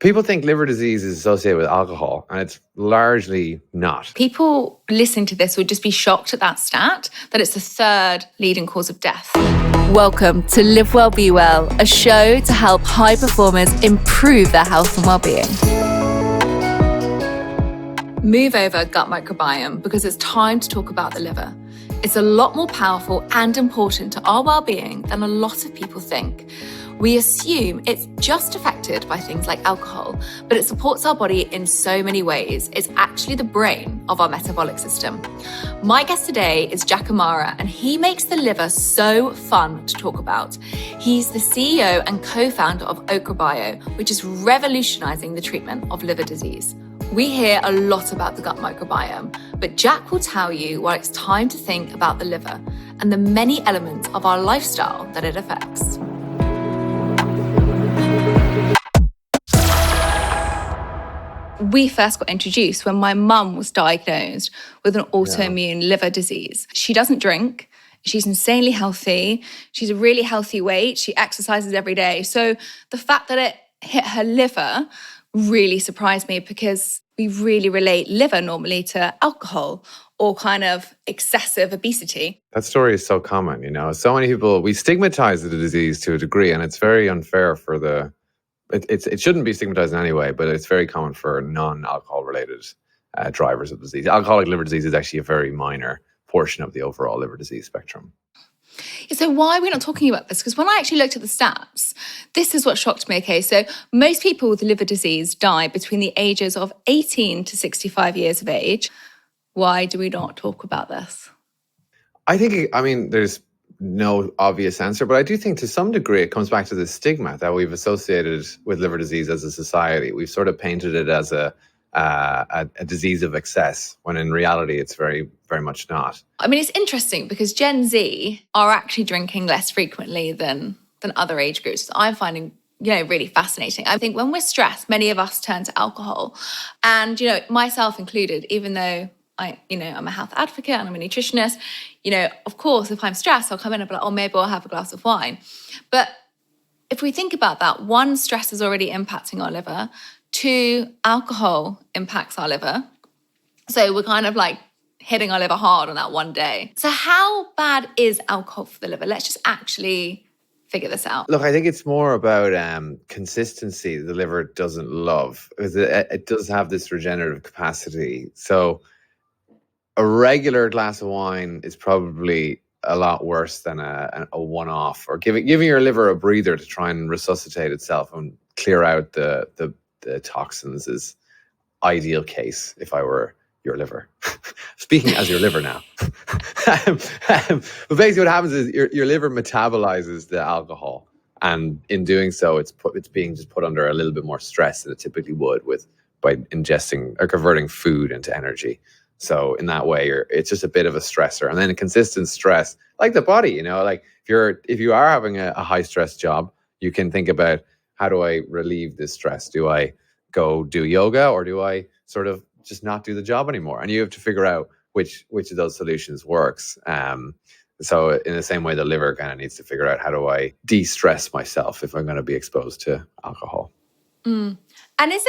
People think liver disease is associated with alcohol, and it's largely not. People listening to this would just be shocked at that stat, that it's the third leading cause of death. Welcome to Live Well, Be Well, a show to help high performers improve their health and well-being. Move over gut microbiome because it's time to talk about the liver. It's a lot more powerful and important to our well-being than a lot of people think. We assume it's just affected by things like alcohol, but it supports our body in so many ways. It's actually the brain of our metabolic system. My guest today is Jack Amara, and he makes the liver so fun to talk about. He's the CEO and co-founder of Ochre Bio, which is revolutionizing the treatment of liver disease. We hear a lot about the gut microbiome, but Jack will tell you why it's time to think about the liver and the many elements of our lifestyle that it affects. We first got introduced when my mum was diagnosed with an autoimmune liver disease. She doesn't drink. She's insanely healthy. She's a really healthy weight. She exercises every day. So the fact that it hit her liver really surprised me, because we really relate liver normally to alcohol or kind of excessive obesity. That story is so common, So many people, we stigmatize the disease to a degree, and it's very unfair for the... It shouldn't be stigmatized in any way, but it's very common for non-alcohol related drivers of disease. Alcoholic liver disease is actually a very minor portion of the overall liver disease spectrum. So why are we not talking about this? Because when I actually looked at the stats, this is what shocked me. Okay, so most people with liver disease die between the ages of 18 to 65 years of age. Why do we not talk about this? There's no obvious answer, but I do think to some degree it comes back to the stigma that we've associated with liver disease as a society. We've sort of painted it as a disease of excess, when in reality it's very, very much not. It's interesting because Gen Z are actually drinking less frequently than other age groups. I'm finding really fascinating. I think when we're stressed, many of us turn to alcohol, and myself included, even though I'm a health advocate and I'm a nutritionist, of course, if I'm stressed, I'll come in and be like, maybe I'll have a glass of wine. But if we think about that, one, stress is already impacting our liver. Two, alcohol impacts our liver. So we're kind of like hitting our liver hard on that one day. So how bad is alcohol for the liver? Let's just actually figure this out. Look, I think it's more about consistency the liver doesn't love, because it does have this regenerative capacity. So a regular glass of wine is probably a lot worse than a one-off, or giving your liver a breather to try and resuscitate itself and clear out the toxins is ideal case if I were your liver. Speaking as your liver now. But basically what happens is your liver metabolizes the alcohol, and in doing so it's being just put under a little bit more stress than it typically would by ingesting or converting food into energy. So in that way, it's just a bit of a stressor. And then a consistent stress, like the body, like if you are having a high stress job, you can think about, how do I relieve this stress? Do I go do yoga, or do I sort of just not do the job anymore? And you have to figure out which of those solutions works. So in the same way, the liver kind of needs to figure out, how do I de-stress myself if I'm going to be exposed to alcohol? And is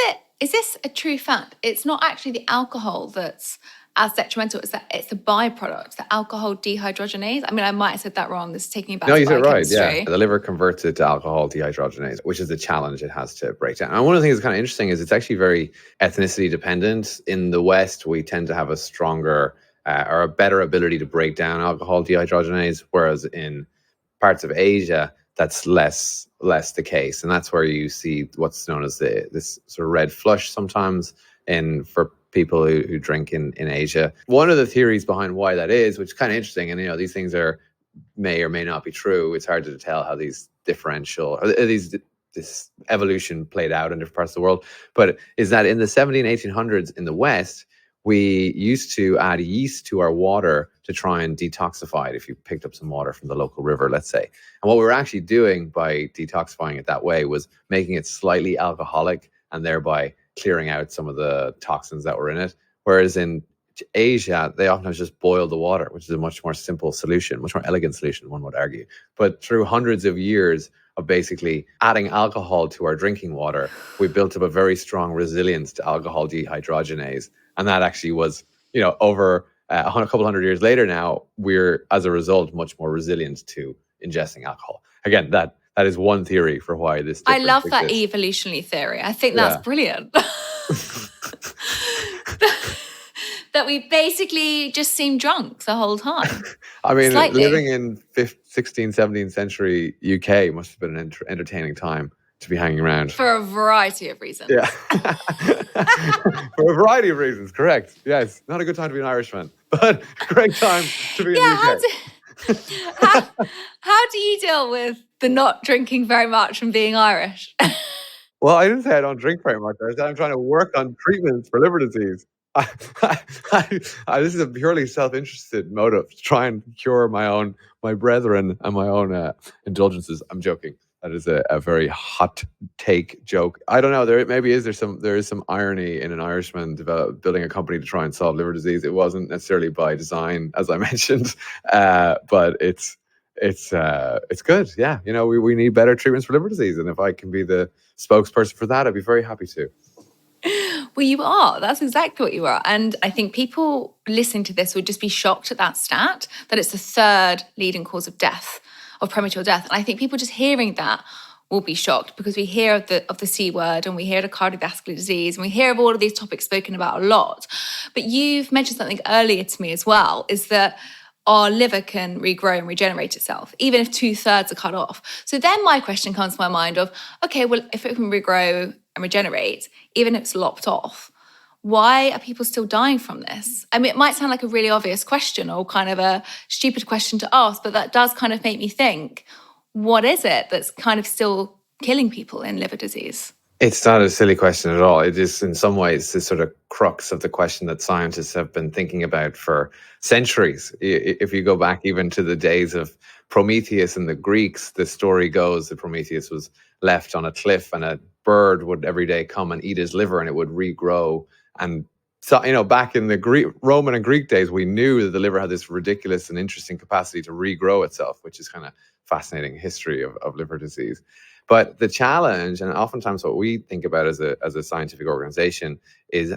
this a true fact? It's not actually the alcohol that's as detrimental, it's the byproduct, the alcohol dehydrogenase. I might have said that wrong. This is taking me back to you said right, biochemistry. Yeah. The liver converts it to alcohol dehydrogenase, which is the challenge it has to break down. And one of the things that's kind of interesting is it's actually very ethnicity dependent. In the West, we tend to have a stronger or a better ability to break down alcohol dehydrogenase, whereas in parts of Asia, that's less the case. And that's where you see what's known as this sort of red flush sometimes for people who drink in Asia. One of the theories behind why that is, which is kind of interesting, and these things may or may not be true. It's hard to tell how this evolution played out in different parts of the world. But is that in the 1700s, 1800s in the West, we used to add yeast to our water to try and detoxify it. If you picked up some water from the local river, let's say. And what we were actually doing by detoxifying it that way was making it slightly alcoholic, and thereby clearing out some of the toxins that were in it. Whereas in Asia, they often just boil the water, which is a much more simple solution, much more elegant solution, one would argue. But through hundreds of years of basically adding alcohol to our drinking water, we built up a very strong resilience to alcohol dehydrogenase. And that actually was, over a couple hundred years later now, we're, as a result, much more resilient to ingesting alcohol. Again, that is one theory for why this I difference love that exists. evolutionary theory. I think that's brilliant. That we basically just seem drunk the whole time. I mean, Slightly. living in 16th, 17th century UK must have been an entertaining time to be hanging around. For a variety of reasons. Yeah. For a variety of reasons, correct. Yes. Not a good time to be an Irishman, but a great time to be in the UK. How do you deal with the not drinking very much and being Irish? Well, I didn't say I don't drink very much. I said I'm trying to work on treatments for liver disease. This is a purely self-interested motive to try and cure my brethren and my own indulgences. I'm joking. That is a very hot take joke. I don't know. There is some irony in an Irishman building a company to try and solve liver disease. It wasn't necessarily by design, as I mentioned, but it's good. Yeah, we need better treatments for liver disease, and if I can be the spokesperson for that, I'd be very happy to. Well, you are. That's exactly what you are. And I think people listening to this would just be shocked at that stat, that it's the third leading cause of death, of premature death. And I think people just hearing that will be shocked, because we hear of the C word, and we hear of cardiovascular disease, and we hear of all of these topics spoken about a lot. But you've mentioned something earlier to me as well, is that our liver can regrow and regenerate itself, even if 2/3 are cut off. So then my question comes to my mind of, okay, well, if it can regrow and regenerate, even if it's lopped off, why are people still dying from this? I mean, it might sound like a really obvious question or kind of a stupid question to ask, but that does kind of make me think, what is it that's kind of still killing people in liver disease? It's not a silly question at all. It is, in some ways, the sort of crux of the question that scientists have been thinking about for centuries. If you go back even to the days of Prometheus and the Greeks, the story goes that Prometheus was left on a cliff, and a bird would every day come and eat his liver, and it would regrow. And so, back in the Roman and Greek days, we knew that the liver had this ridiculous and interesting capacity to regrow itself, which is kind of fascinating history of liver disease. But the challenge, and oftentimes what we think about as a scientific organization, is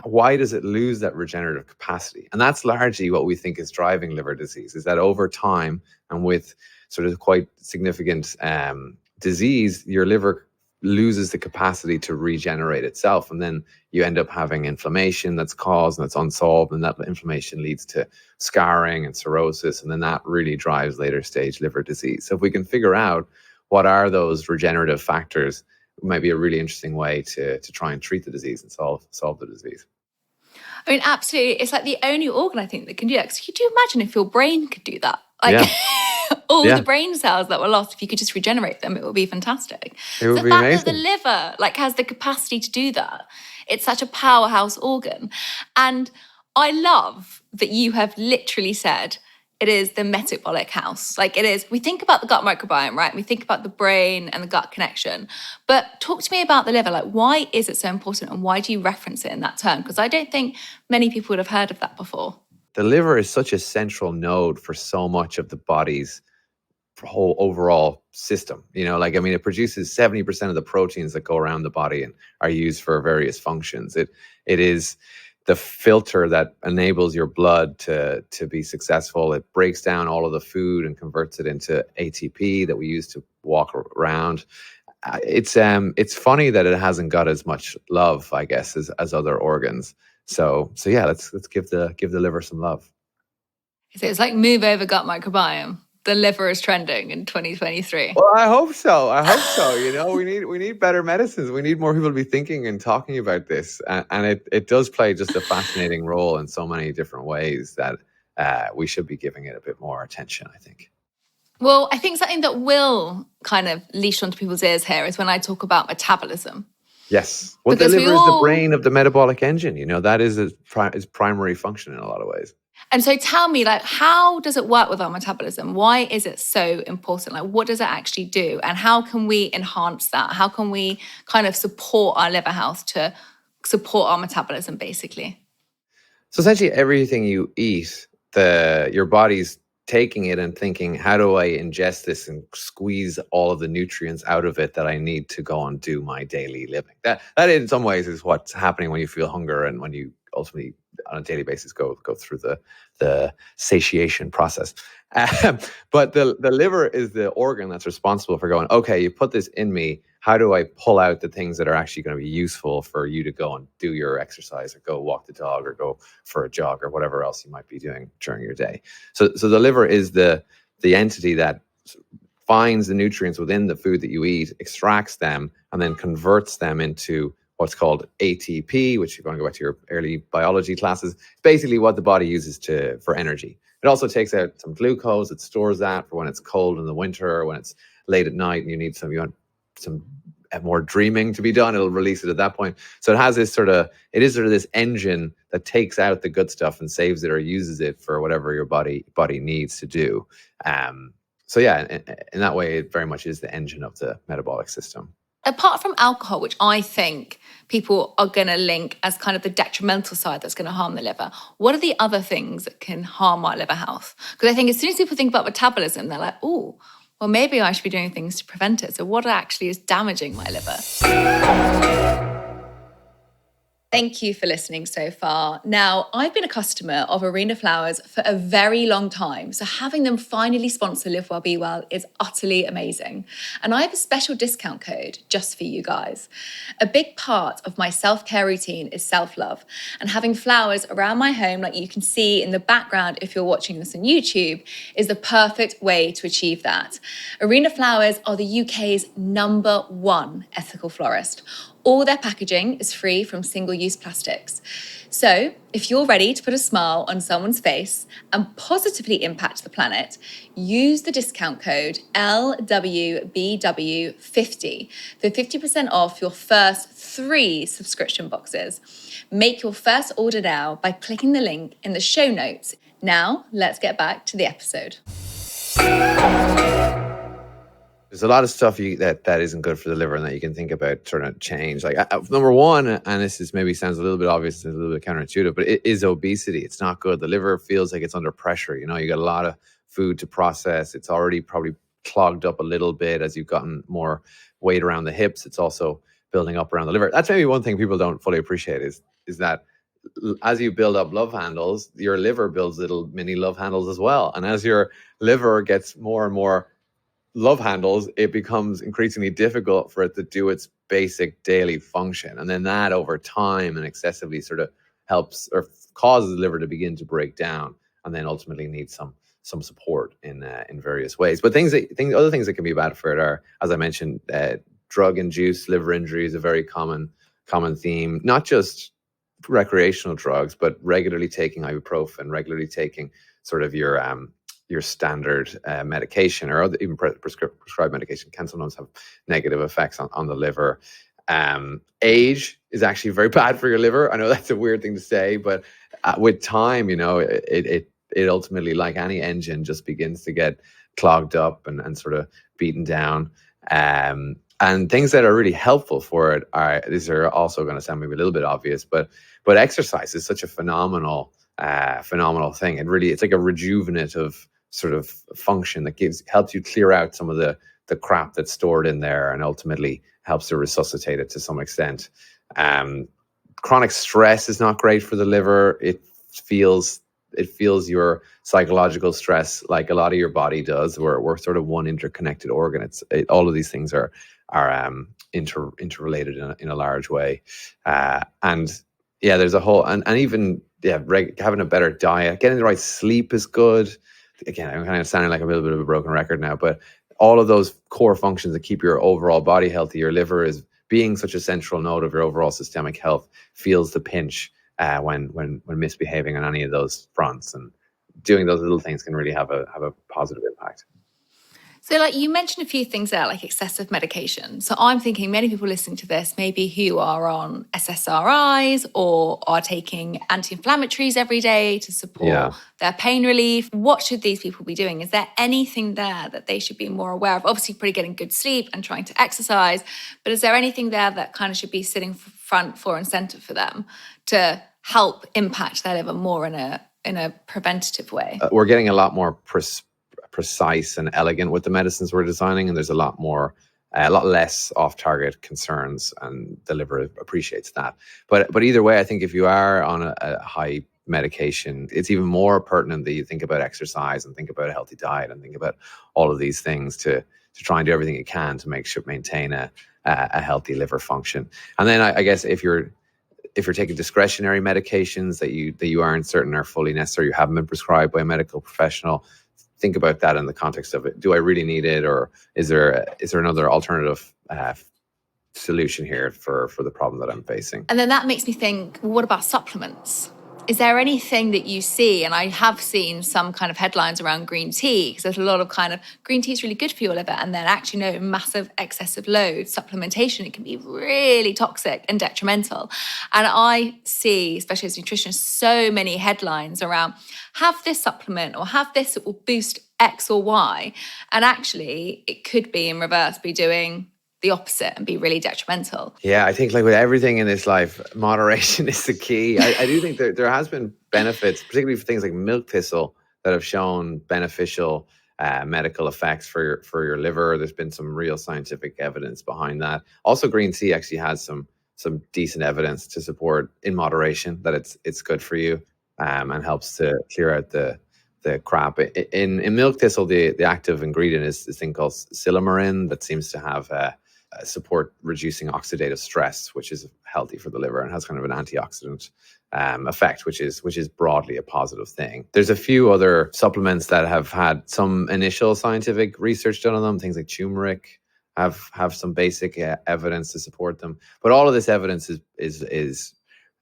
why does it lose that regenerative capacity? And that's largely what we think is driving liver disease, is that over time, and with sort of quite significant disease, your liver loses the capacity to regenerate itself. And then you end up having inflammation that's caused and that's unsolved. And that inflammation leads to scarring and cirrhosis. And then that really drives later stage liver disease. So if we can figure out what are those regenerative factors, it might be a really interesting way to try and treat the disease and solve the disease. I mean, absolutely. It's like the only organ, I think, that can do that. Because could you imagine if your brain could do that? Like, all the brain cells that were lost, if you could just regenerate them, it would be fantastic. It would be amazing. amazing. That the liver has the capacity to do that. It's such a powerhouse organ. And I love that you have literally said it is the metabolic house. Like, it is, we think about the gut microbiome, right? We think about the brain and the gut connection. But talk to me about the liver. Like, why is it so important, and why do you reference it in that term? Because I don't think many people would have heard of that before. The liver is such a central node for so much of the body's whole overall system. It produces 70% of the proteins that go around the body and are used for various functions. It is the filter that enables your blood to be successful. It breaks down all of the food and converts it into ATP that we use to walk around. It's funny that it hasn't got as much love, I guess, as other organs. So yeah, let's give the liver some love. So it's like move over gut microbiome. The liver is trending in 2023. Well, I hope so. We need better medicines. We need more people to be thinking and talking about this. And it does play just a fascinating role in so many different ways that we should be giving it a bit more attention, I think. Well, I think something that will kind of leash onto people's ears here is when I talk about metabolism. Yes. Well, the liver is the brain of the metabolic engine. That is its primary function in a lot of ways. And so tell me, how does it work with our metabolism? Why is it so important? What does it actually do? And how can we enhance that? How can we kind of support our liver health to support our metabolism, basically? So essentially everything you eat, your body's taking it and thinking, how do I ingest this and squeeze all of the nutrients out of it that I need to go and do my daily living? That in some ways is what's happening when you feel hunger and when you ultimately on a daily basis go through the satiation process. But the liver is the organ that's responsible for going, okay, you put this in me, how do I pull out the things that are actually going to be useful for you to go and do your exercise or go walk the dog or go for a jog or whatever else you might be doing during your day. So the liver is the entity that finds the nutrients within the food that you eat, extracts them, and then converts them into what's called ATP, which you're going to go back to your early biology classes. It's basically what the body uses for energy. It also takes out some glucose. It stores that for when it's cold in the winter or when it's late at night and you want some more dreaming to be done. It'll release it at that point. So it has this this engine that takes out the good stuff and saves it or uses it for whatever your body needs to do. So yeah, in that way, it very much is the engine of the metabolic system. Apart from alcohol, which I think people are going to link as kind of the detrimental side that's going to harm the liver, what are the other things that can harm our liver health? Because I think as soon as people think about metabolism, they're like, oh, well, maybe I should be doing things to prevent it. So what actually is damaging my liver? Thank you for listening so far. Now, I've been a customer of Arena Flowers for a very long time, so having them finally sponsor Live Well Be Well is utterly amazing. And I have a special discount code just for you guys. A big part of my self-care routine is self-love, and having flowers around my home, like you can see in the background if you're watching this on YouTube, is the perfect way to achieve that. Arena Flowers are the UK's #1 ethical florist. All their packaging is free from single-use plastics. So if you're ready to put a smile on someone's face and positively impact the planet, use the discount code LWBW50 for 50% off your first 3 subscription boxes. Make your first order now by clicking the link in the show notes. Now, let's get back to the episode. There's a lot of stuff that isn't good for the liver and that you can think about trying to change. Like number one, and this is maybe sounds a little bit obvious, a little bit counterintuitive, but it is obesity. It's not good. The liver feels like it's under pressure. You got a lot of food to process. It's already probably clogged up a little bit as you've gotten more weight around the hips. It's also building up around the liver. That's maybe one thing people don't fully appreciate is that as you build up love handles, your liver builds little mini love handles as well. And as your liver gets more and more love handles, it becomes increasingly difficult for it to do its basic daily function. And then that over time and excessively sort of helps or causes the liver to begin to break down and then ultimately need some support in various ways. But other things that can be bad for it are, as I mentioned, drug-induced liver injury is a very common theme, not just recreational drugs, but regularly taking ibuprofen, regularly taking sort of your standard medication or even prescribed medication can sometimes have negative effects on the liver. Age is actually very bad for your liver. I know that's a weird thing to say, but with time, it ultimately, like any engine, just begins to get clogged up and sort of beaten down. And things that are really helpful for it these are also going to sound maybe a little bit obvious, but exercise is such a phenomenal thing. It's like a rejuvenative sort of function that helps you clear out some of the crap that's stored in there and ultimately helps to resuscitate it to some extent. Chronic stress is not great for the liver. It feels your psychological stress like a lot of your body does. We're sort of one interconnected organ. All of these things are interrelated in a large way. And yeah, there's a whole and even having a better diet, getting the right sleep is good. Again, I'm kind of sounding like a little bit of a broken record now, but all of those core functions that keep your overall body healthy, your liver is being such a central node of your overall systemic health, feels the pinch when misbehaving on any of those fronts, and doing those little things can really have a positive impact. So like you mentioned a few things there, like excessive medication. So I'm thinking many people listening to this, maybe who are on SSRIs or are taking anti-inflammatories every day to support their pain relief. What should these people be doing? Is there anything there that they should be more aware of? Obviously, probably getting good sleep and trying to exercise, but is there anything there that kind of should be sitting front, fore and center for them to help impact their liver more in a in a preventative way? We're getting a lot more precise and elegant with the medicines we're designing, and there's a lot less off-target concerns, and the liver appreciates that. But either way, I think if you are on a high medication, it's even more pertinent that you think about exercise and think about a healthy diet and think about all of these things to try and do everything you can to maintain a healthy liver function. And then I guess if you're taking discretionary medications that you aren't certain are fully necessary, you haven't been prescribed by a medical professional, think about that in the context of it. Do I really need it, or is there another alternative solution here for the problem that I'm facing? And then that makes me think, well, what about supplements? Is there anything that you see, and I have seen some kind of headlines around green tea, because there's a lot of kind of green tea is really good for your liver, and then actually no, massive excessive load, supplementation, it can be really toxic and detrimental. And I see, especially as a nutritionist, so many headlines around have this supplement or have this, it will boost X or Y. And actually it could be in reverse, be doing the opposite and be really detrimental. Yeah, I think like with everything in this life, moderation is the key. I do think there has been benefits, particularly for things like milk thistle, that have shown beneficial medical effects for your liver. There's been some real scientific evidence behind that. Also, green tea actually has some decent evidence to support in moderation that it's good for you and helps to clear out the crap. In milk thistle, the active ingredient is this thing called silymarin that seems to have support reducing oxidative stress, which is healthy for the liver and has kind of an antioxidant effect, which is broadly a positive thing. There's a few other supplements that have had some initial scientific research done on them. Things like turmeric have some basic evidence to support them, but all of this evidence is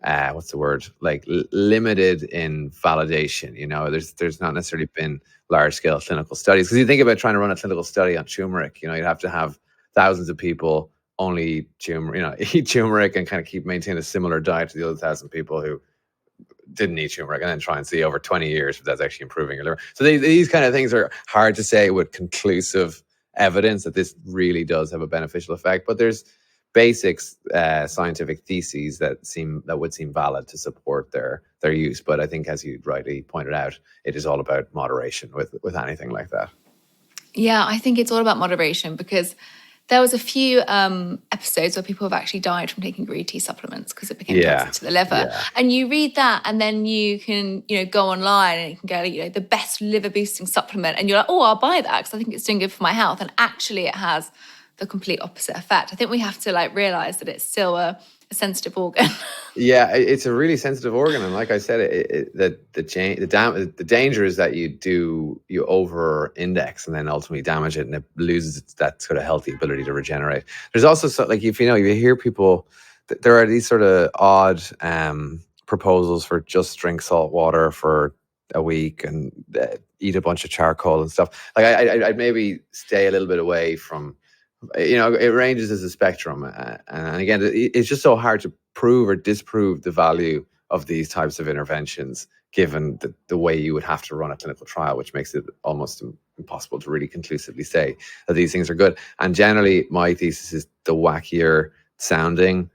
what's the word, like limited in validation. You know, there's not necessarily been large scale clinical studies, because you think about trying to run a clinical study on turmeric, you know, you'd have to have thousands of people only eat turmeric and kind of maintain a similar diet to the other 1,000 people who didn't eat turmeric, and then try and see over 20 years if that's actually improving your liver. So these kind of things are hard to say with conclusive evidence that this really does have a beneficial effect, but there's basics, scientific theses that would seem valid to support their use. But I think, as you rightly pointed out, it is all about moderation with anything like that. Yeah, I think it's all about moderation, because there was a few episodes where people have actually died from taking green tea supplements because it became toxic to the liver. Yeah. And you read that, and then you can, go online and you can get, the best liver boosting supplement, and you're like, oh, I'll buy that because I think it's doing good for my health. And actually it has the complete opposite effect. I think we have to realize that it's still a sensitive organ. Yeah, it's a really sensitive organ, and like I said, the danger is that you over index and then ultimately damage it, and it loses that sort of healthy ability to regenerate. There's also if you hear people, there are these sort of odd proposals for just drink salt water for a week and eat a bunch of charcoal and stuff. I'd maybe stay a little bit away from. It ranges as a spectrum, and again, it's just so hard to prove or disprove the value of these types of interventions, given the way you would have to run a clinical trial, which makes it almost impossible to really conclusively say that these things are good. And generally, my thesis is the wackier sounding,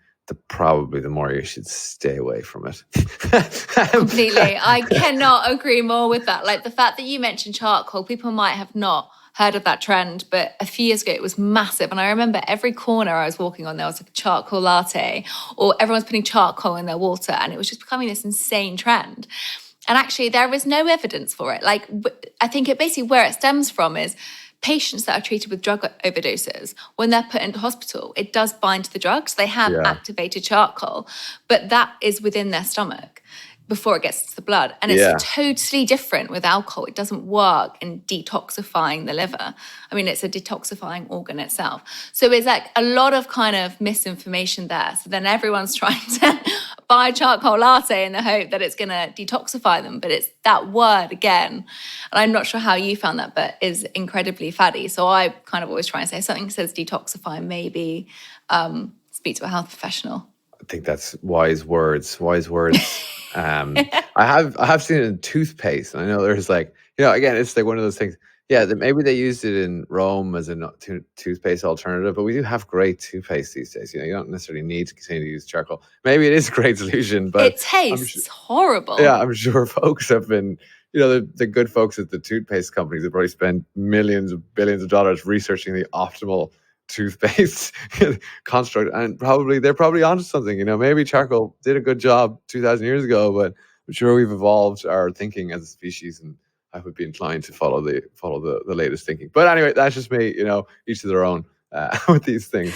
probably the more you should stay away from it. Completely. I cannot agree more with that. The fact that you mentioned charcoal, people might have not heard of that trend, but a few years ago it was massive. And I remember every corner I was walking on, there was a charcoal latte, or everyone's putting charcoal in their water, and it was just becoming this insane trend. And actually there is no evidence for it. I think it basically, where it stems from is patients that are treated with drug overdoses, when they're put into hospital, it does bind to the drugs. They have activated charcoal, but that is within their stomach before it gets to the blood. And it's totally different with alcohol. It doesn't work in detoxifying the liver. I mean, it's a detoxifying organ itself. So it's a lot of kind of misinformation there. So then everyone's trying to buy a charcoal latte in the hope that it's going to detoxify them. But it's that word again. And I'm not sure how you found that, but is incredibly faddy. So I kind of always try and say, something says detoxify, maybe speak to a health professional. I think that's wise words. I have seen it in toothpaste, and I know there's again, it's one of those things. Yeah, maybe they used it in Rome as a toothpaste alternative, but we do have great toothpaste these days. You don't necessarily need to continue to use charcoal. Maybe it is a great solution, but It tastes horrible. yeah, I'm sure folks have been, the good folks at the toothpaste companies have probably spent millions of billions of dollars researching the optimal toothpaste construct, and they're probably onto something. Maybe charcoal did a good job 2,000 years ago, but I'm sure we've evolved our thinking as a species, and I would be inclined to follow the latest thinking. But anyway, that's just me. Each to their own with these things.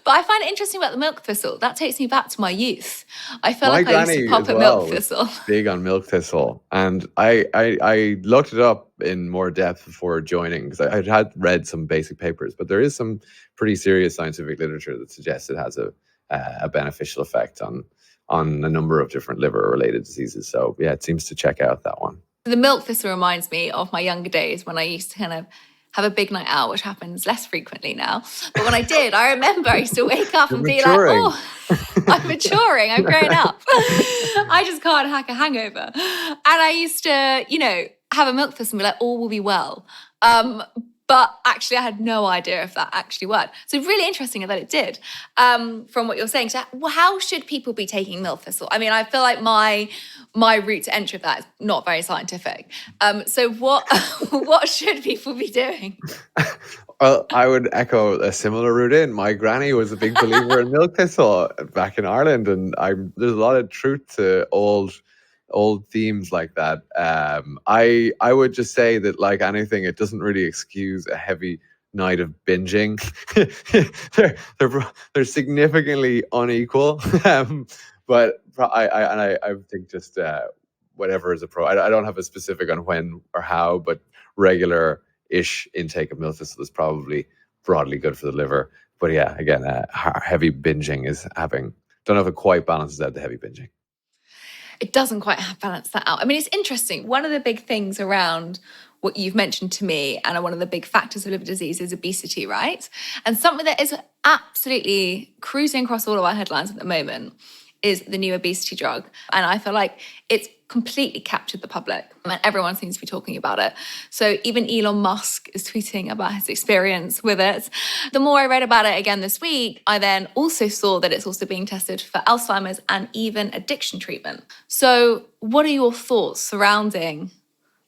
But I find it interesting about the milk thistle. That takes me back to my youth. I feel My like I used to pop a milk thistle. Big on milk thistle, and I looked it up in more depth before joining, because I had read some basic papers, but there is some pretty serious scientific literature that suggests it has a beneficial effect on a number of different liver-related diseases. So yeah, it seems to check out that one. The milk thistle reminds me of my younger days when I used to kind of have a big night out, which happens less frequently now. But when I did, I remember I used to wake up and be like, oh, I'm maturing, I'm growing up. I just can't hack a hangover. And I used to, have a milk thistle and be like, all will be well. But actually, I had no idea if that actually worked. So really interesting that it did, from what you're saying. So how should people be taking milk thistle? I mean, I feel like my route to entry of that is not very scientific. So what should people be doing? Well, I would echo a similar route in. My granny was a big believer in milk thistle back in Ireland, and there's a lot of truth to old themes like that. I would just say that, like anything, it doesn't really excuse a heavy night of binging. they're significantly unequal. But I think just whatever is appropriate. I don't have a specific on when or how, but regular-ish intake of milk thistle is probably broadly good for the liver. But yeah, again, heavy binging don't know if it quite balances out the heavy binging. It doesn't quite balance that out. I mean, it's interesting. One of the big things around what you've mentioned to me, and one of the big factors of liver disease, is obesity, right? And something that is absolutely cruising across all of our headlines at the moment is the new obesity drug. And I feel like it's completely captured the public, and everyone seems to be talking about it. So even Elon Musk is tweeting about his experience with it. The more I read about it again this week, I then also saw that it's also being tested for Alzheimer's and even addiction treatment. So what are your thoughts surrounding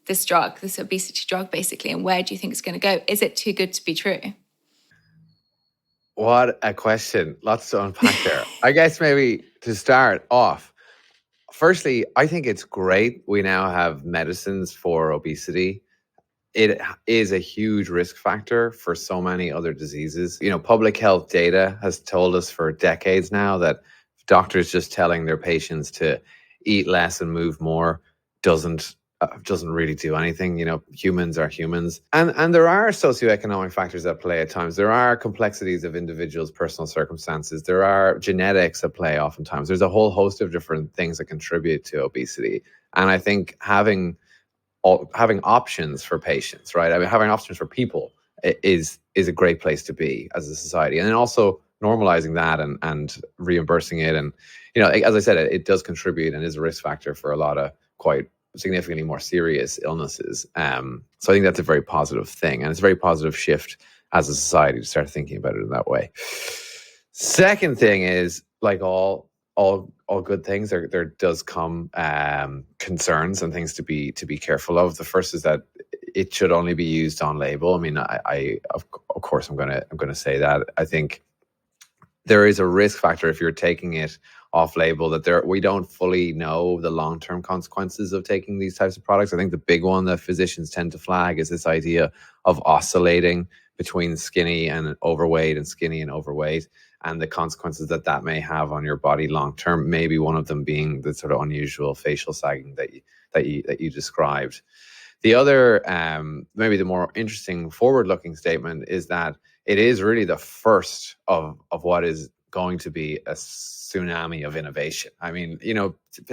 this drug, this obesity drug, basically, and where do you think it's going to go? Is it too good to be true? What a question. Lots to unpack there. I guess maybe to start off, firstly, I think it's great we now have medicines for obesity. It is a huge risk factor for so many other diseases. Public health data has told us for decades now that doctors just telling their patients to eat less and move more doesn't really do anything. Humans are humans. And there are socioeconomic factors at play at times. There are complexities of individuals' personal circumstances. There are genetics at play oftentimes. There's a whole host of different things that contribute to obesity. And I think having options for patients, right? I mean, having options for people is a great place to be as a society. And then also normalizing that and reimbursing it. And, as I said, it does contribute and is a risk factor for a lot of quite significantly more serious illnesses. So I think that's a very positive thing. And it's a very positive shift as a society to start thinking about it in that way. Second thing is, like all good things, there does come concerns and things to be careful of. The first is that it should only be used on label. I mean, I of course I'm gonna say that. I think there is a risk factor if you're taking it off label, that we don't fully know the long-term consequences of taking these types of products. I think the big one that physicians tend to flag is this idea of oscillating between skinny and overweight and skinny and overweight, and the consequences that may have on your body long-term, maybe one of them being the sort of unusual facial sagging that you described. The other, maybe the more interesting forward-looking statement is that it is really the first of what is going to be a tsunami of innovation. I mean,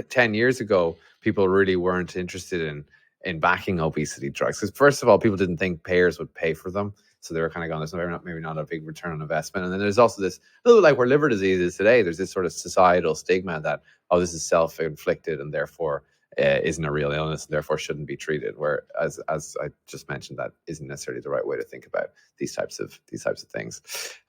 10 years ago, people really weren't interested in backing obesity drugs, because first of all, people didn't think payers would pay for them. So they were kind of going, there's maybe not a big return on investment. And then there's also this, a little like where liver disease is today, there's this sort of societal stigma that, this is self-inflicted and therefore isn't a real illness and therefore shouldn't be treated. Whereas, as I just mentioned, that isn't necessarily the right way to think about these types of things.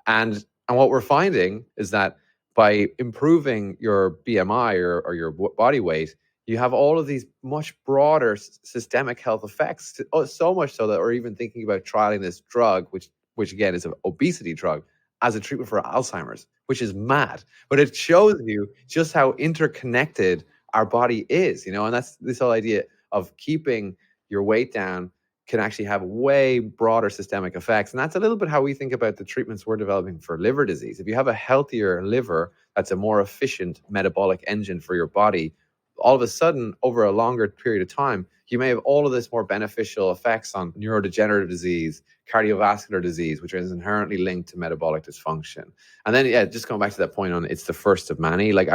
And what we're finding is that by improving your BMI or your body weight, you have all of these much broader systemic health effects. So much so that we're even thinking about trialing this drug, which again is an obesity drug, as a treatment for Alzheimer's, which is mad. But it shows you just how interconnected our body is, and that's this whole idea of keeping your weight down can actually have way broader systemic effects. And that's a little bit how we think about the treatments we're developing for liver disease. If you have a healthier liver, that's a more efficient metabolic engine for your body, all of a sudden, over a longer period of time, you may have all of this more beneficial effects on neurodegenerative disease, cardiovascular disease, which is inherently linked to metabolic dysfunction. And then, just going back to that point on it's the first of many, like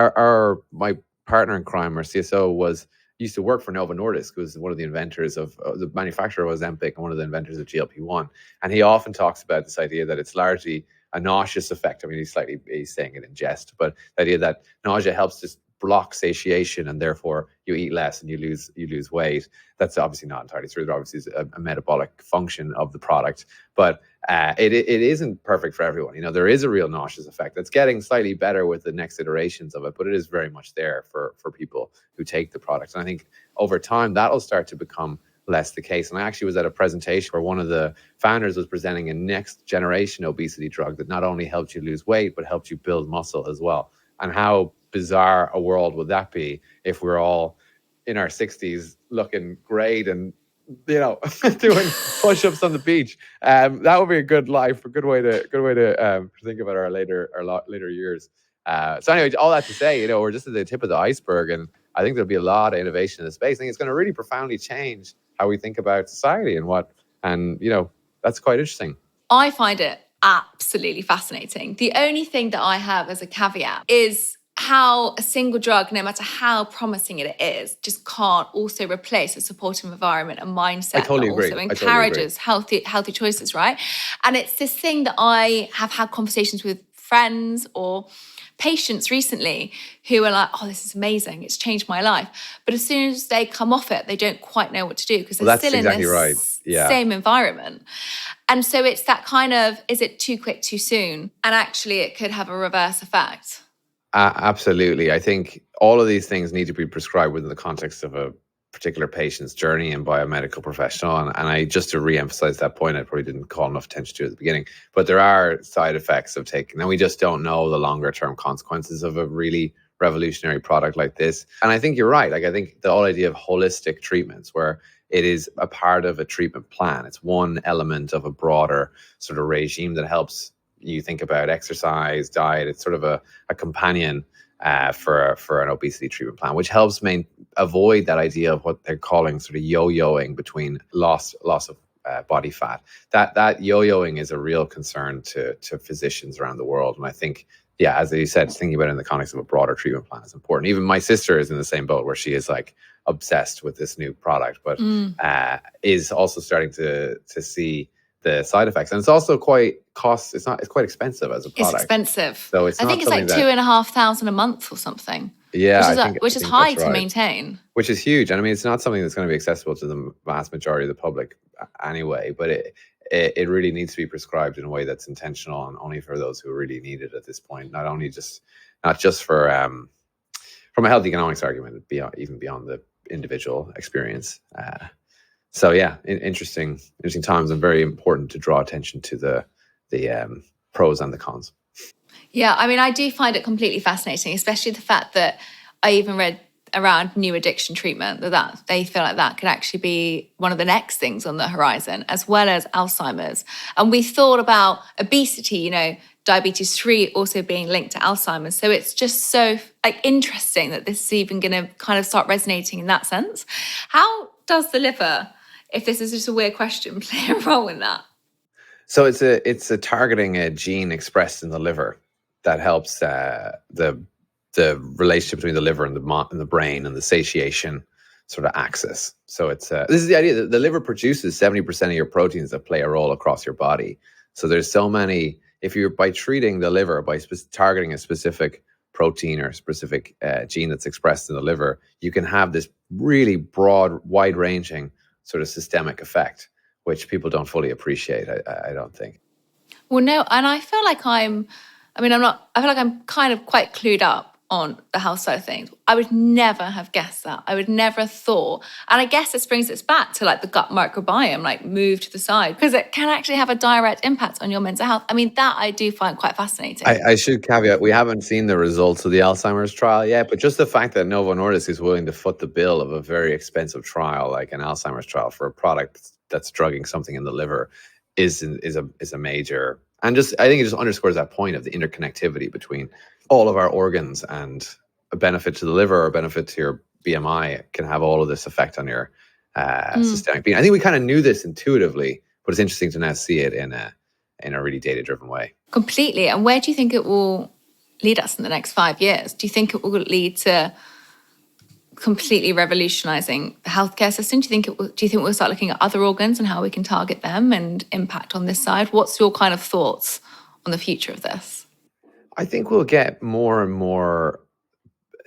my partner in crime, our CSO, used to work for Novo Nordisk, who was one of the inventors of the manufacturer of Ozempic and one of the inventors of GLP-1. And he often talks about this idea that it's largely a nauseous effect. I mean, he's saying it in jest, but the idea that nausea helps just block satiation and therefore you eat less and you lose weight. That's obviously not entirely true. There obviously is a metabolic function of the product, but it isn't perfect for everyone. There is a real nauseous effect that's getting slightly better with the next iterations of it, but it is very much there for people who take the product. And I think over time that'll start to become less the case. And I actually was at a presentation where one of the founders was presenting a next generation obesity drug that not only helped you lose weight, but helped you build muscle as well. And how bizarre a world would that be if we're all in our 60s looking great and doing push-ups on the beach? That would be a good life, a good way to think about our later years. So anyway, all that to say, we're just at the tip of the iceberg, and I think there'll be a lot of innovation in the space. I think it's going to really profoundly change how we think about society and that's quite interesting. I find it absolutely fascinating. The only thing that I have as a caveat is how a single drug, no matter how promising it is, just can't also replace a supportive environment and mindset that also encourages healthy choices, right? And it's this thing that I have had conversations with friends or patients recently who are like, oh, this is amazing, it's changed my life. But as soon as they come off it, they don't quite know what to do because they're still in this same environment. And so it's that kind of, is it too quick, too soon? And actually it could have a reverse effect. Absolutely. I think all of these things need to be prescribed within the context of a particular patient's journey and by a medical professional. And I just to re-emphasize that point, I probably didn't call enough attention to it at the beginning, but there are side effects of taking, and we just don't know the longer term consequences of a really revolutionary product like this. And I think you're right. Like, I think the whole idea of holistic treatments, where it is a part of a treatment plan, it's one element of a broader sort of regime that helps you think about exercise, diet. It's sort of a companion for an obesity treatment plan, which helps avoid that idea of what they're calling sort of yo-yoing between loss of body fat. That yo-yoing is a real concern to physicians around the world. And I think, as you said, thinking about it in the context of a broader treatment plan is important. Even my sister is in the same boat where she is like obsessed with this new product, but is also starting to see the side effects. And it's also it's quite expensive as a product. It's expensive. So I think it's like $2,500 a month or something. Yeah. Which is high to maintain. Which is huge. And I mean, it's not something that's going to be accessible to the vast majority of the public anyway, but it really needs to be prescribed in a way that's intentional and only for those who really need it at this point. Not just for from a health economics argument, even beyond the individual experience. So interesting times, and very important to draw attention to the pros and the cons. Yeah, I mean, I do find it completely fascinating, especially the fact that I even read around new addiction treatment that they feel like that could actually be one of the next things on the horizon, as well as Alzheimer's. And we thought about obesity, diabetes 3 also being linked to Alzheimer's. So it's just so interesting that this is even going to kind of start resonating in that sense. How does the liver, if this is just a weird question, play a role in that? So it's a targeting a gene expressed in the liver that helps the relationship between the liver and the brain and the satiation sort of axis. So this is the idea that the liver produces 70% of your proteins that play a role across your body. So there's so many. If you're by treating the liver by targeting a specific protein or specific gene that's expressed in the liver, you can have this really broad, wide-ranging sort of systemic effect, which people don't fully appreciate, I don't think. Well, no, and I feel like I feel like I'm kind of quite clued up on the health side of things. I would never have guessed that. I would never have thought. And I guess this brings us back to like the gut microbiome, like move to the side, because it can actually have a direct impact on your mental health. I mean, that I do find quite fascinating. I should caveat, we haven't seen the results of the Alzheimer's trial yet, but just the fact that Novo Nordisk is willing to foot the bill of a very expensive trial, like an Alzheimer's trial for a product that's drugging something in the liver is a major, and just, I think it just underscores that point of the interconnectivity between all of our organs, and a benefit to the liver or a benefit to your BMI can have all of this effect on your systemic being. I think we kind of knew this intuitively, but it's interesting to now see it in a really data-driven way. Completely. And where do you think it will lead us in the next 5 years? Do you think it will lead to completely revolutionizing the healthcare system? Do you think we'll start looking at other organs and how we can target them and impact on this side? What's your kind of thoughts on the future of this? I think we'll get more and more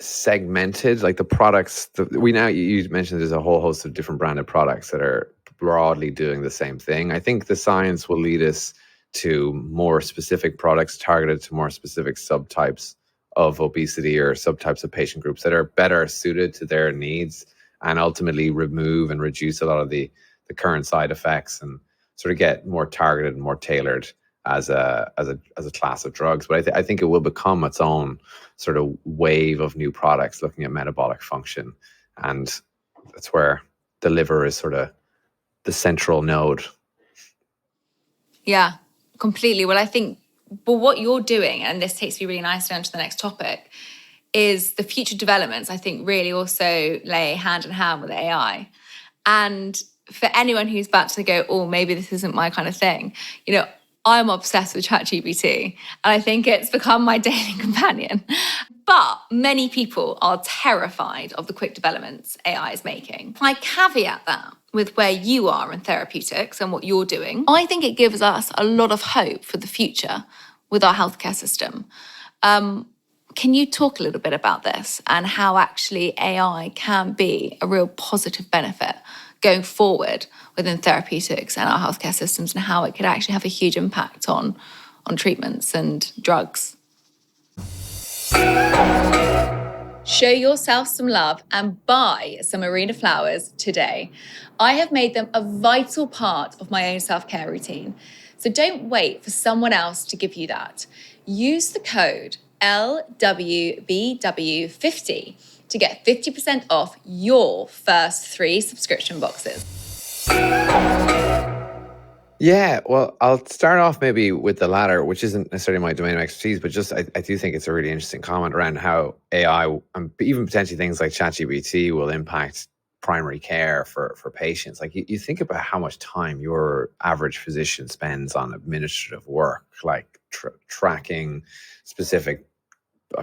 segmented, like the products. You mentioned there's a whole host of different branded products that are broadly doing the same thing. I think the science will lead us to more specific products targeted to more specific subtypes of obesity or subtypes of patient groups that are better suited to their needs, and ultimately remove and reduce a lot of the current side effects, and sort of get more targeted and more tailored as a class of drugs. But I think it will become its own sort of wave of new products looking at metabolic function, and that's where the liver is sort of the central node. Yeah, completely. Well, I think, but what you're doing, and this takes me really nicely onto the next topic, is the future developments, I think, really also lay hand in hand with AI. And for anyone who's about to go, oh, maybe this isn't my kind of thing, I'm obsessed with ChatGPT, and I think it's become my daily companion. But many people are terrified of the quick developments AI is making. I caveat that with where you are in therapeutics and what you're doing. I think it gives us a lot of hope for the future with our healthcare system. Can you talk a little bit about this and how actually AI can be a real positive benefit going forward within therapeutics and our healthcare systems, and how it could actually have a huge impact on treatments and drugs? Show yourself some love and buy some Arena flowers today. I have made them a vital part of my own self-care routine. So don't wait for someone else to give you that. Use the code LWBW50 to get 50% off your first 3 subscription boxes. Yeah, well, I'll start off maybe with the latter, which isn't necessarily my domain of expertise, but just I do think it's a really interesting comment around how AI, and even potentially things like ChatGPT, will impact primary care for patients. Like you think about how much time your average physician spends on administrative work, like tracking specific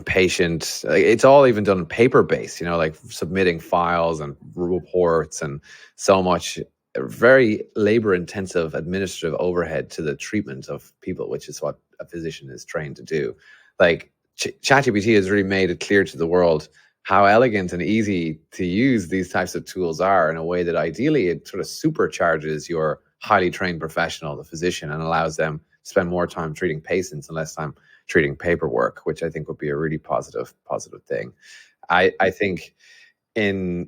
patient. It's all even done paper-based, like submitting files and reports, and so much very labor-intensive administrative overhead to the treatment of people, which is what a physician is trained to do. Like ChatGPT has really made it clear to the world how elegant and easy to use these types of tools are, in a way that ideally it sort of supercharges your highly trained professional, the physician, and allows them to spend more time treating patients and less time treating paperwork, which I think would be a really positive thing. I think I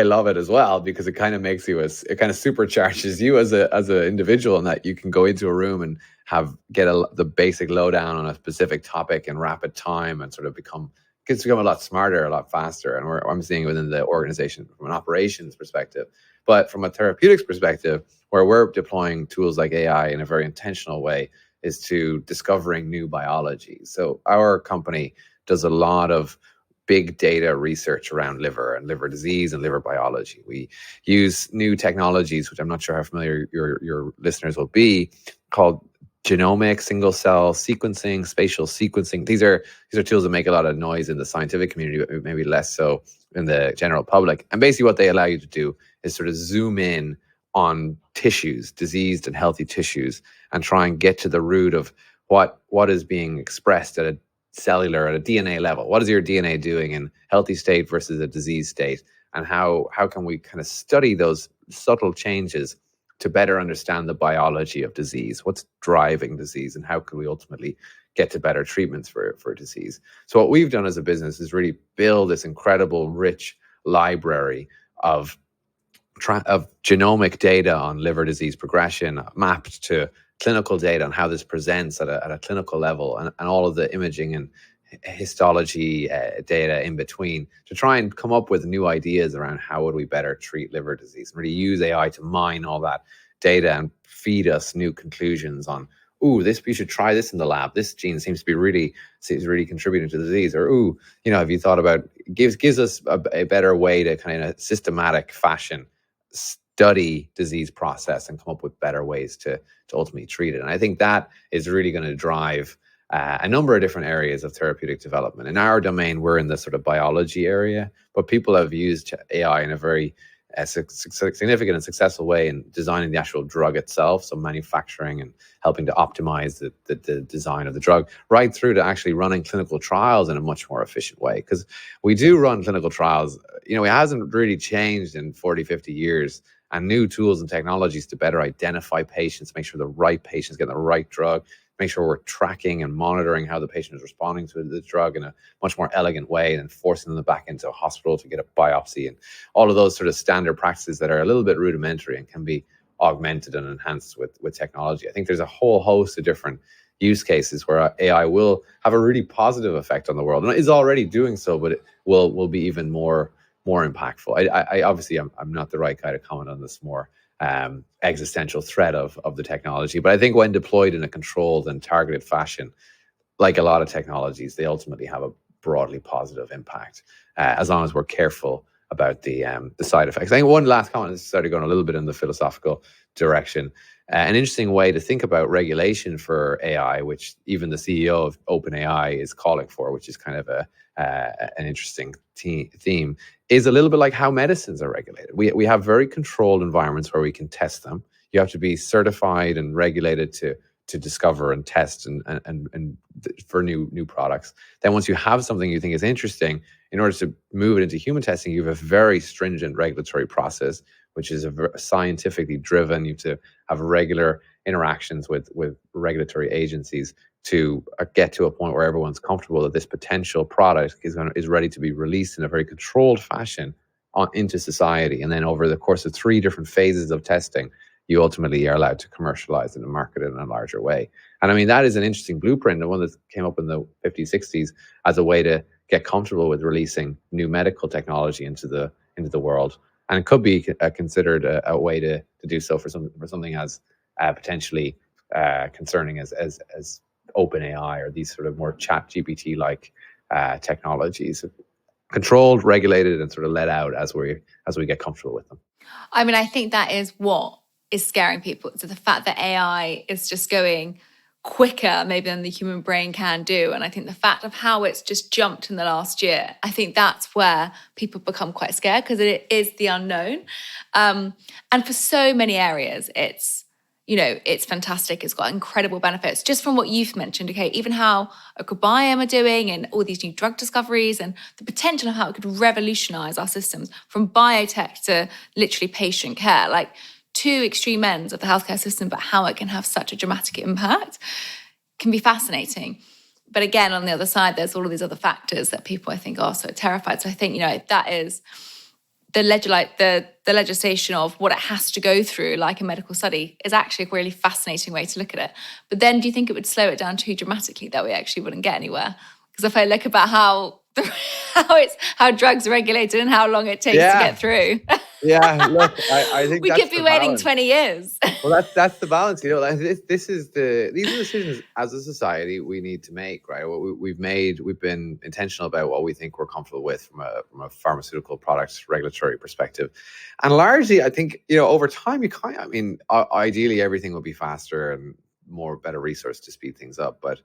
love it as well, because it kind of makes you it kind of supercharges you as an individual, in that you can go into a room and get the basic lowdown on a specific topic in rapid time, and sort of become a lot smarter, a lot faster. And I'm seeing within the organization from an operations perspective, but from a therapeutics perspective, where we're deploying tools like AI in a very intentional way, is to discovering new biology. So our company does a lot of big data research around liver and liver disease and liver biology. We use new technologies, which I'm not sure how familiar your listeners will be, called genomic single cell sequencing, spatial sequencing. These are tools that make a lot of noise in the scientific community, but maybe less so in the general public. And basically what they allow you to do is sort of zoom in on tissues, diseased and healthy tissues, and try and get to the root of what is being expressed at a cellular, at a DNA level. What is your DNA doing in healthy state versus a disease state? And how can we kind of study those subtle changes to better understand the biology of disease? What's driving disease, and how can we ultimately get to better treatments for disease? So what we've done as a business is really build this incredible, rich library of genomic data on liver disease progression, mapped to clinical data on how this presents at a clinical level, and all of the imaging and histology data in between, to try and come up with new ideas around how would we better treat liver disease, and really use AI to mine all that data and feed us new conclusions on, ooh, we should try this in the lab. This gene seems to be really contributing to the disease. Or, ooh, have you thought about, gives us a better way to kind of, in a systematic fashion, study disease process and come up with better ways to ultimately treat it. And I think that is really going to drive a number of different areas of therapeutic development. In our domain, we're in the sort of biology area, but people have used AI in a very significant and successful way in designing the actual drug itself, so manufacturing and helping to optimize the design of the drug, right through to actually running clinical trials in a much more efficient way. Because we do run clinical trials, it hasn't really changed in 40, 50 years, and new tools and technologies to better identify patients, make sure the right patients get the right drug, make sure we're tracking and monitoring how the patient is responding to the drug in a much more elegant way, and forcing them back into a hospital to get a biopsy, and all of those sort of standard practices that are a little bit rudimentary and can be augmented and enhanced with technology. I think there's a whole host of different use cases where AI will have a really positive effect on the world, and is already doing so, but it will be even more impactful. I obviously I'm not the right guy to comment on this more existential threat of the technology, but I think when deployed in a controlled and targeted fashion, like a lot of technologies, they ultimately have a broadly positive impact, as long as we're careful about the side effects. I think one last comment is started going a little bit in the philosophical direction. An interesting way to think about regulation for AI, which even the CEO of OpenAI is calling for, which is kind of an interesting theme, is a little bit like how medicines are regulated. We have very controlled environments where we can test them. You have to be certified and regulated to discover and test and for new products. Then once you have something you think is interesting, in order to move it into human testing, you have a very stringent regulatory process, which is scientifically driven. You have to have regular interactions with regulatory agencies to get to a point where everyone's comfortable that this potential product is ready to be released in a very controlled fashion into society. And then over the course of 3 different phases of testing, you ultimately are allowed to commercialize it and market it in a larger way. And I mean, that is an interesting blueprint, and one that came up in the 50s, 60s as a way to get comfortable with releasing new medical technology into the world. And it could be considered a way to do so for something as potentially concerning as OpenAI, or these sort of more chat GPT like technologies, controlled, regulated, and sort of let out as we get comfortable with them. I mean, I think that is what is scaring people. So the fact that AI is just going quicker maybe than the human brain can do. And I think the fact of how it's just jumped in the last year, I think that's where people become quite scared, because it is the unknown. And for so many areas, it's fantastic. It's got incredible benefits just from what you've mentioned. Okay, even how Ochre Bio are doing and all these new drug discoveries, and the potential of how it could revolutionize our systems from biotech to literally patient care, like 2 extreme ends of the healthcare system, but how it can have such a dramatic impact can be fascinating. But again, on the other side, there's all of these other factors that people, I think, are so terrified. So I think, that is the legislation of what it has to go through, like a medical study, is actually a really fascinating way to look at it. But then do you think it would slow it down too dramatically that we actually wouldn't get anywhere? Because if I look about how drugs are regulated and how long it takes to get through. Yeah, look, I think we could be waiting 20 years. Well, that's the balance. These are decisions as a society we need to make, right? We've been intentional about what we think we're comfortable with from a pharmaceutical products regulatory perspective, and largely, I think over time ideally everything will be faster and better resource to speed things up, but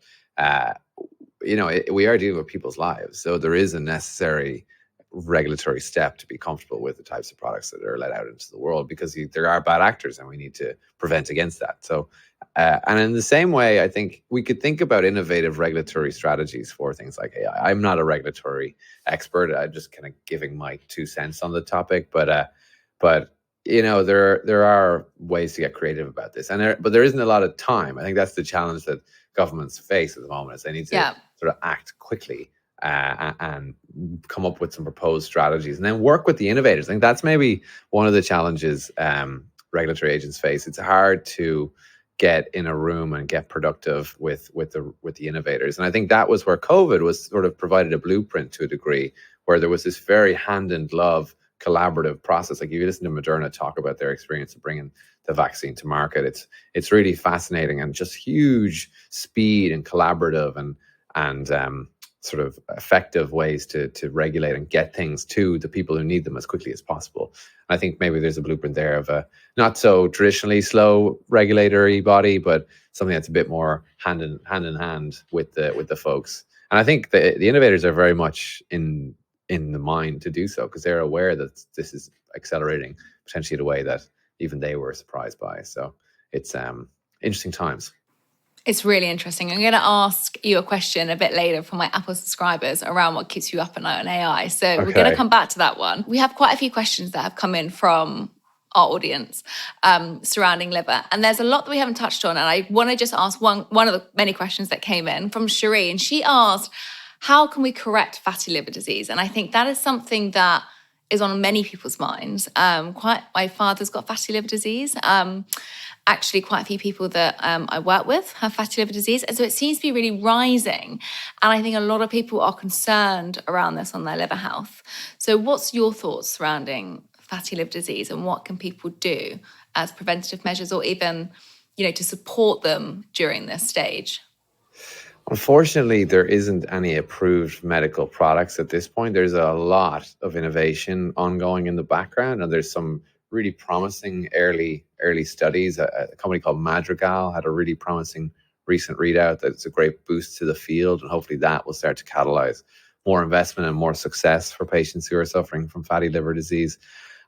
we are dealing with people's lives, so there is a necessary regulatory step to be comfortable with the types of products that are let out into the world, because there are bad actors and we need to prevent against that. So, and in the same way, I think we could think about innovative regulatory strategies for things like AI. I'm not a regulatory expert. I'm just kind of giving my 2 cents on the topic, but there are ways to get creative about this, but there isn't a lot of time. I think that's the challenge that governments face at the moment, is they need to sort of act quickly and come up with some proposed strategies, and then work with the innovators. I think that's maybe one of the challenges regulatory agents face. It's hard to get in a room and get productive with the innovators, and I think that was where COVID was sort of provided a blueprint to a degree, where there was this very hand in glove collaborative process. Like, if you listen to Moderna talk about their experience of bringing the vaccine to market, it's really fascinating, and just huge speed and collaborative and sort of effective ways to regulate and get things to the people who need them as quickly as possible. And I think maybe there's a blueprint there of a not so traditionally slow regulatory body, but something that's a bit more hand in hand with the folks. And I think the innovators are very much in the mind to do so, because they're aware that this is accelerating potentially in a way that even they were surprised by. So it's interesting times. It's really interesting. I'm going to ask you a question a bit later from my Apple subscribers around what keeps you up at night on AI. So We're going to come back to that one. We have quite a few questions that have come in from our audience surrounding liver. And there's a lot that we haven't touched on. And I want to just ask one of the many questions that came in from Cherie. And she asked, how can we correct fatty liver disease? And I think that is something that is on many people's minds. My father's got fatty liver disease. Actually, quite a few people that I work with have fatty liver disease. And so it seems to be really rising. And I think a lot of people are concerned around this on their liver health. So what's your thoughts surrounding fatty liver disease, and what can people do as preventative measures, or even, to support them during this stage? Unfortunately, there isn't any approved medical products at this point. There's a lot of innovation ongoing in the background, and there's some really promising early studies. A company called Madrigal had a really promising recent readout that's a great boost to the field, and hopefully that will start to catalyze more investment and more success for patients who are suffering from fatty liver disease.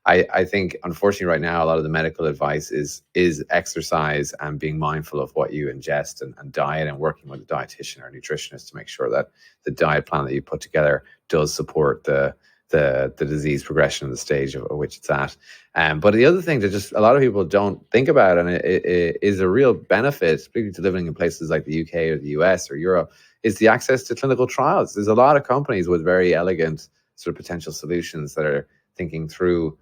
I think, unfortunately, right now, a lot of the medical advice is exercise and being mindful of what you ingest and diet, and working with a dietitian or a nutritionist to make sure that the diet plan that you put together does support the disease progression of the stage of which it's at. But the other thing that just a lot of people don't think about, and it is a real benefit, particularly to living in places like the UK or the US or Europe, is the access to clinical trials. There's a lot of companies with very elegant sort of potential solutions that are thinking through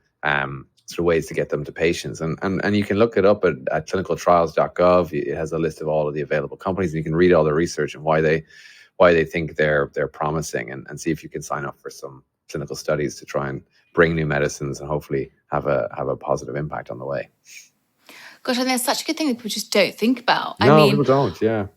sort of ways to get them to patients. And you can look it up at clinicaltrials.gov. It has a list of all of the available companies, and you can read all the research and why they think they're promising, and see if you can sign up for some clinical studies to try and bring new medicines and hopefully have a positive impact on the way. Gosh, and there's such a good thing that people just don't think about. No, people don't, yeah.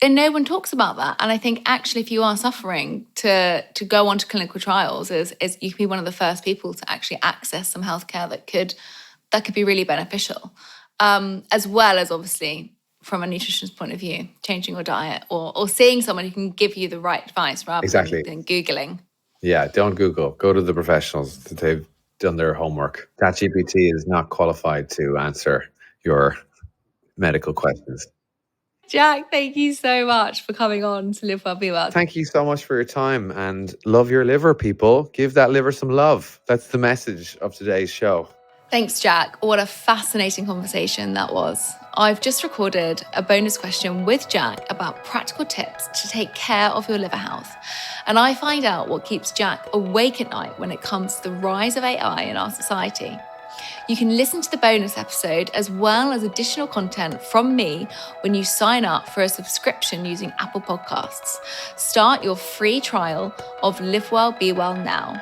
And no one talks about that. And I think actually, if you are suffering, to go on to clinical trials is you can be one of the first people to actually access some healthcare that could be really beneficial, as well as obviously from a nutritionist point of view, changing your diet or seeing someone who can give you the right advice rather than Googling. Yeah, don't Google. Go to the professionals. They've done their homework. ChatGPT is not qualified to answer your medical questions. Jack, thank you so much for coming on to Live Well, Be Well. Thank you so much for your time, and love your liver, people. Give that liver some love. That's the message of today's show. Thanks, Jack. What a fascinating conversation that was. I've just recorded a bonus question with Jack about practical tips to take care of your liver health. And I find out what keeps Jack awake at night when it comes to the rise of AI in our society. You can listen to the bonus episode as well as additional content from me when you sign up for a subscription using Apple Podcasts. Start your free trial of Live Well, Be Well now.